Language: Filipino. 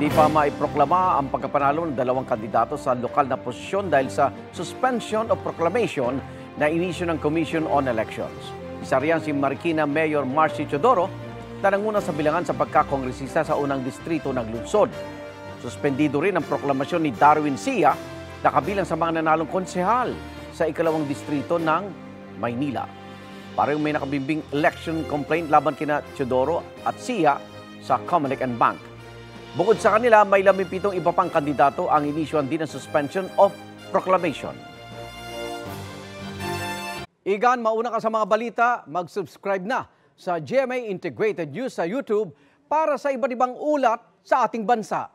Hindi pa maiproklama ang pagkapanalo ng dalawang kandidato sa lokal na posisyon dahil sa suspension of proclamation na inisyu ng Commission on Elections. Isa riyan si Marikina Mayor Marcy Teodoro na nanguna sa bilangan sa pagkakongresista sa unang distrito ng lungsod. Suspendido rin ang proklamasyon ni Darwin Sia na kabilang sa mga nanalong konsehal sa ikalawang distrito ng Maynila. Parang may nakabimbing election complaint laban kina Teodoro at Sia sa Comelec and Bank. Bukod sa kanila, may 17 iba pang kandidato ang inisyuan din ng suspension of proclamation. Igan, mauna ka sa mga balita, mag-subscribe na sa GMA Integrated News sa YouTube para sa iba't ibang ulat sa ating bansa.